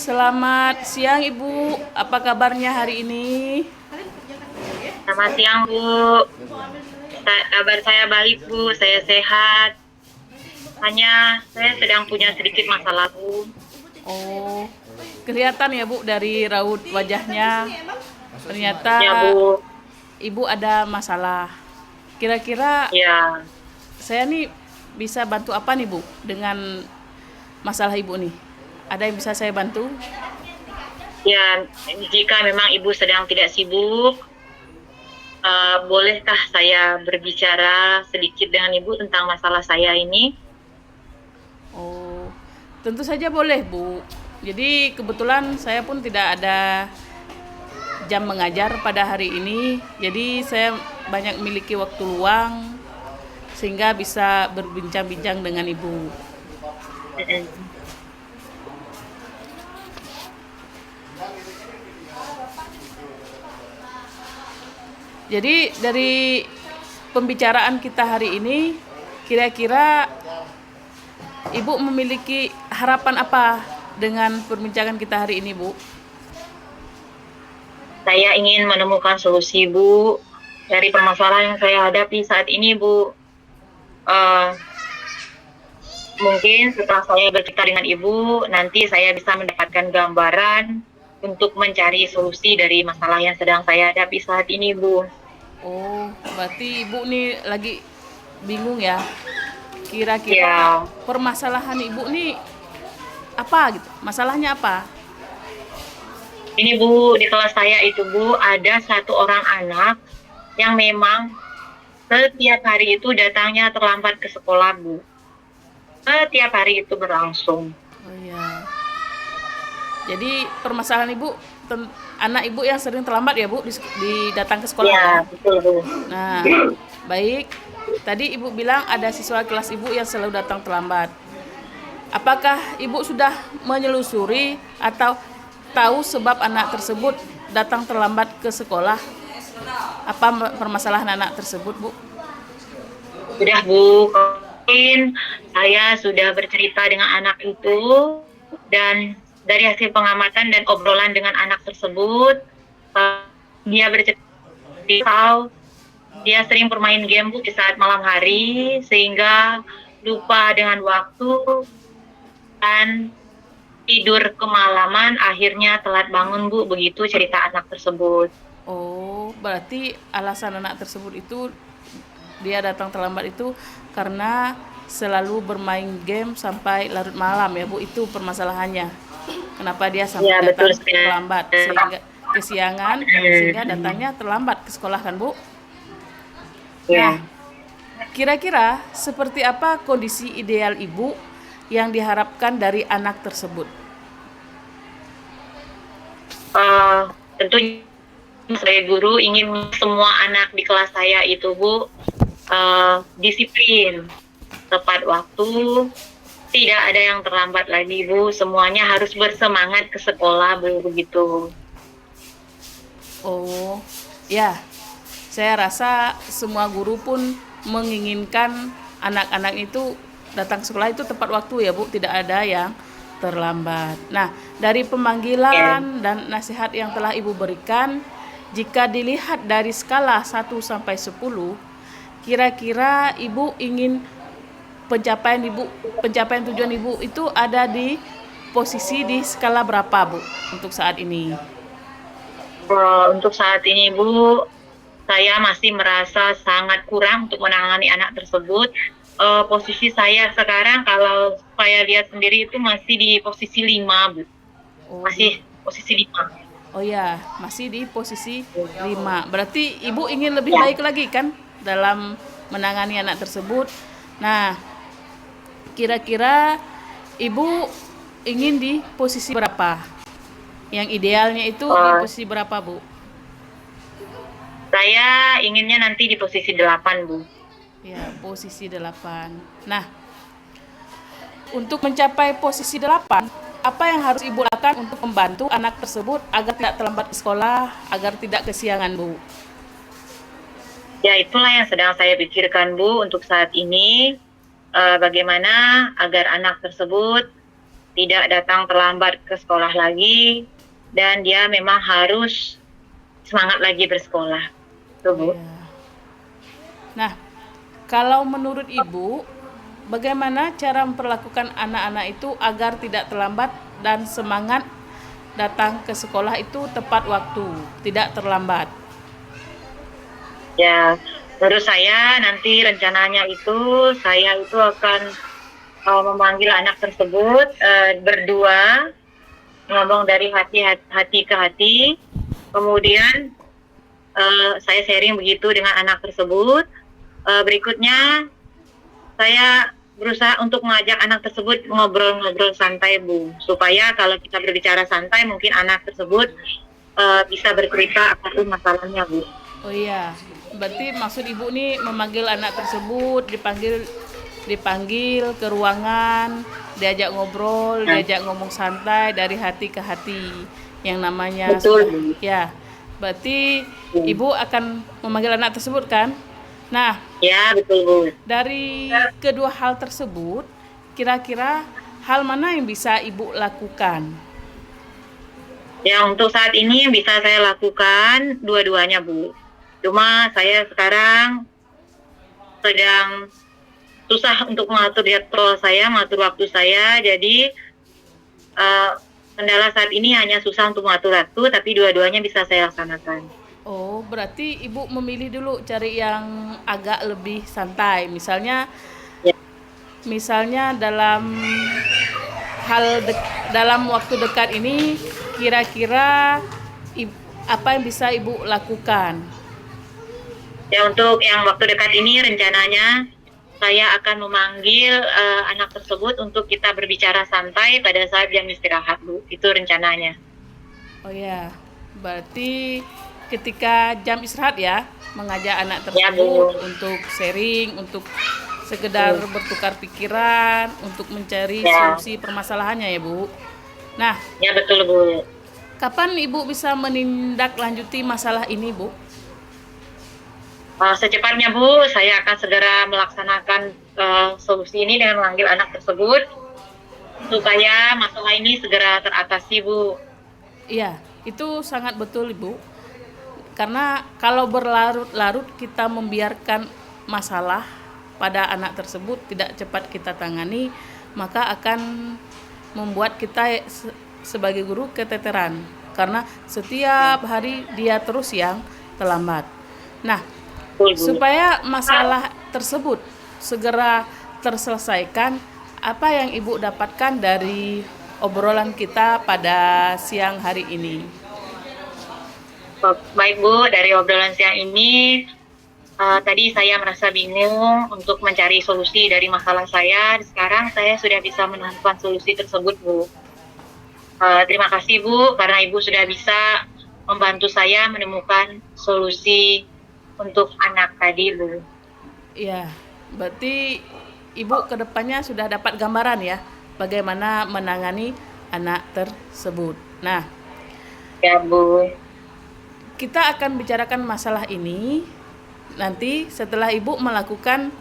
Selamat siang Ibu, apa kabarnya hari ini? Selamat siang, Bu. Kabar saya baik, Bu. Saya sehat. Hanya saya sedang punya sedikit masalah, Bu. Oh, kelihatan ya Bu dari raut wajahnya. Ternyata Ya, Bu. Ibu ada masalah. Kira-kira Ya, saya nih bisa bantu apa nih Bu dengan masalah Ibu nih? Ada yang bisa saya bantu? ya. Jika memang Ibu sedang tidak sibuk, bolehkah saya berbicara sedikit dengan Ibu tentang masalah saya ini? Oh, tentu saja boleh Bu. Jadi kebetulan saya pun tidak ada jam mengajar pada hari ini, jadi saya banyak memiliki waktu luang sehingga bisa berbincang-bincang dengan Ibu. Mm-mm. Jadi dari pembicaraan kita hari ini, kira-kira Ibu memiliki harapan apa dengan perbincangan kita hari ini, Bu? Saya ingin menemukan solusi, Bu, dari permasalahan yang saya hadapi saat ini, Bu. Eh, Mungkin setelah saya bercerita dengan Ibu, nanti saya bisa mendapatkan gambaran untuk mencari solusi dari masalah yang sedang saya hadapi saat ini, Bu. Oh, berarti Ibu nih lagi bingung ya. Kira-kira Ya, permasalahan Ibu nih apa gitu? Masalahnya apa? ini Bu, di kelas saya itu Bu, ada satu orang anak yang memang setiap hari itu datangnya terlambat ke sekolah, Bu. Setiap hari itu berlangsung. Oh iya. Jadi permasalahan Ibu anak Ibu yang sering terlambat ya Bu datang ke sekolah ya. Ya, betul, Bu. Nah, baik. Tadi Ibu bilang ada siswa kelas Ibu yang selalu datang terlambat. Apakah Ibu sudah menyelusuri atau tahu sebab anak tersebut datang terlambat ke sekolah? Apa permasalahan anak tersebut, Bu? Sudah, Bu. Mungkin saya sudah bercerita dengan anak itu, dan dari hasil pengamatan dan obrolan dengan anak tersebut, dia bercerita kalau dia sering bermain game, Bu, di saat malam hari, sehingga lupa dengan waktu dan tidur kemalaman, akhirnya telat bangun, Bu. Begitu cerita anak tersebut. Oh, berarti alasan anak tersebut itu dia datang terlambat itu karena selalu bermain game sampai larut malam ya Bu, itu permasalahannya. Kenapa dia sampai Ya, betul datang sekali. terlambat sehingga kesiangan sehingga datangnya terlambat ke sekolah kan Bu? Nah, Ya. kira-kira seperti apa kondisi ideal ibu yang diharapkan dari anak tersebut? Tentunya saya guru ingin semua anak di kelas saya itu, Bu, disiplin, tepat waktu, tidak ada yang terlambat lagi, Bu. Semuanya harus bersemangat ke sekolah, Bu, begitu. Oh, ya, saya rasa semua guru pun menginginkan anak-anak itu datang sekolah itu tepat waktu ya Bu, tidak ada yang terlambat. Nah, dari Ya. pemanggilan dan nasihat yang telah Ibu berikan, jika dilihat dari skala 1 sampai 10, kira-kira Ibu ingin pencapaian tujuan Ibu itu ada di posisi di skala berapa Bu untuk saat ini? Untuk saat ini, Bu, saya masih merasa sangat kurang untuk menangani anak tersebut. Posisi saya sekarang, kalau saya lihat sendiri, itu masih di posisi 5, Bu. Oh, Masih posisi 5. Oh ya, masih di posisi 5. Berarti Ibu ingin lebih Ya. baik lagi kan dalam menangani anak tersebut. Nah, kira-kira Ibu ingin di posisi berapa? Yang idealnya itu di Uh, posisi berapa, Bu? Saya inginnya nanti di posisi 8, Bu. Ya, posisi 8. Nah, untuk mencapai posisi 8, apa yang harus Ibu lakukan untuk membantu anak tersebut agar tidak terlambat ke sekolah, agar tidak kesiangan, Bu? Ya, itulah yang sedang saya pikirkan, Bu, untuk saat ini. Bagaimana agar anak tersebut tidak datang terlambat ke sekolah lagi, dan dia memang harus semangat lagi bersekolah. Tuh, Bu. Ya. Nah, kalau menurut Ibu, bagaimana cara memperlakukan anak-anak itu agar tidak terlambat dan semangat datang ke sekolah itu tepat waktu, tidak terlambat? Ya, menurut saya nanti rencananya itu saya itu akan memanggil anak tersebut berdua, ngomong dari hati ke hati, kemudian saya sharing begitu dengan anak tersebut. Berikutnya saya berusaha untuk mengajak anak tersebut ngobrol-ngobrol santai, Bu, supaya kalau kita berbicara santai mungkin anak tersebut bisa bercerita apapun masalahnya, Bu. Oh iya, berarti maksud Ibu nih memanggil anak tersebut, dipanggil ke ruangan, diajak ngobrol, diajak ngomong santai dari hati ke hati. Yang namanya Betul, sudah, Bu. ya. Berarti Ibu akan memanggil anak tersebut kan? Nah, Ya, betul, Bu. dari kedua hal tersebut, kira-kira hal mana yang bisa Ibu lakukan? Ya, untuk saat ini yang bisa saya lakukan dua-duanya, Bu. Cuma saya sekarang sedang susah untuk mengatur jadwal saya, mengatur waktu saya. Jadi kendala saat ini hanya susah untuk mengatur waktu, tapi dua-duanya bisa saya laksanakan. Oh, berarti Ibu memilih dulu cari yang agak lebih santai. Misalnya Ya. dalam dalam waktu dekat ini kira-kira apa yang bisa Ibu lakukan? Ya, untuk yang waktu dekat ini rencananya saya akan memanggil anak tersebut untuk kita berbicara santai pada saat jam istirahat, Bu. Itu rencananya. Oh ya, berarti ketika jam istirahat ya, mengajak anak Ya, tersebut Bu. untuk sharing, untuk sekedar bertukar pikiran, untuk mencari Ya. solusi permasalahannya ya, Bu. Nah, Ya, betul, Bu. kapan Ibu bisa menindaklanjuti masalah ini, Bu? Secepatnya, Bu, saya akan segera melaksanakan solusi ini dengan memanggil anak tersebut supaya masalah ini segera teratasi, Bu. Iya, itu sangat betul, Ibu. Karena kalau berlarut-larut kita membiarkan masalah pada anak tersebut tidak cepat kita tangani, maka akan membuat kita sebagai guru keteteran. Karena setiap hari dia terus yang terlambat. Nah, Betul, Bu. supaya masalah tersebut segera terselesaikan, apa yang Ibu dapatkan dari obrolan kita pada siang hari ini? Baik, Bu, dari obrolan siang ini, tadi saya merasa bingung untuk mencari solusi dari masalah saya. Sekarang saya sudah bisa menemukan solusi tersebut, Bu. Terima kasih, Bu, karena Ibu sudah bisa membantu saya menemukan solusi untuk anak tadi, Bu. Ya, berarti Ibu kedepannya sudah dapat gambaran ya bagaimana menangani anak tersebut. Nah, Ya, Bu. kita akan bicarakan masalah ini nanti setelah Ibu melakukan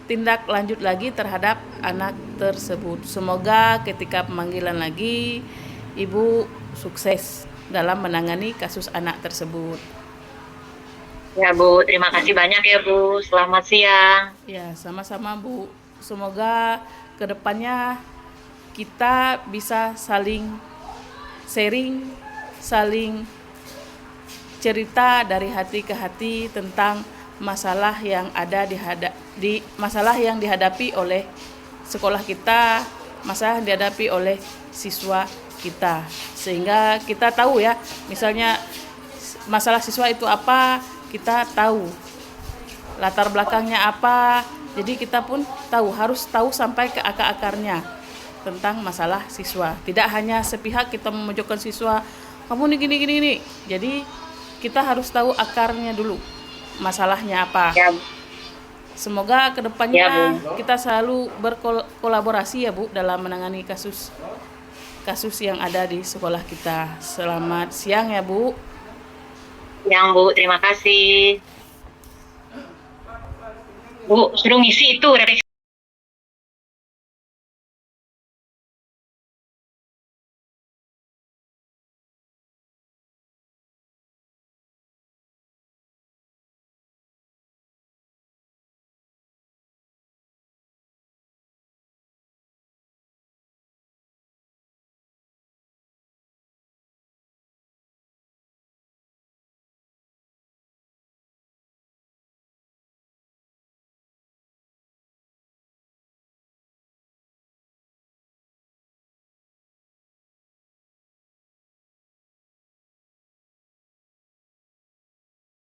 tindak lanjut lagi terhadap anak tersebut. Semoga ketika pemanggilan lagi Ibu sukses dalam menangani kasus anak tersebut. Ya, Bu, terima kasih banyak ya, Bu. Selamat siang. Ya, sama-sama, Bu. Semoga kedepannya kita bisa saling sharing, saling cerita dari hati ke hati tentang masalah yang ada masalah yang dihadapi oleh sekolah kita, masalah yang dihadapi oleh siswa kita, sehingga kita tahu ya, misalnya masalah siswa itu apa, kita tahu latar belakangnya apa, jadi kita pun harus tahu sampai ke akar-akarnya tentang masalah siswa. Tidak hanya sepihak kita memojokkan siswa, kamu nih gini. Jadi kita harus tahu akarnya dulu, masalahnya apa. Ya, Semoga kedepannya Ya, Bu. kita selalu berkolaborasi ya, Bu, dalam menangani kasus yang ada di sekolah kita. Selamat siang ya, Bu. Yang, Bu, terima kasih. Bu, suruh ngisi itu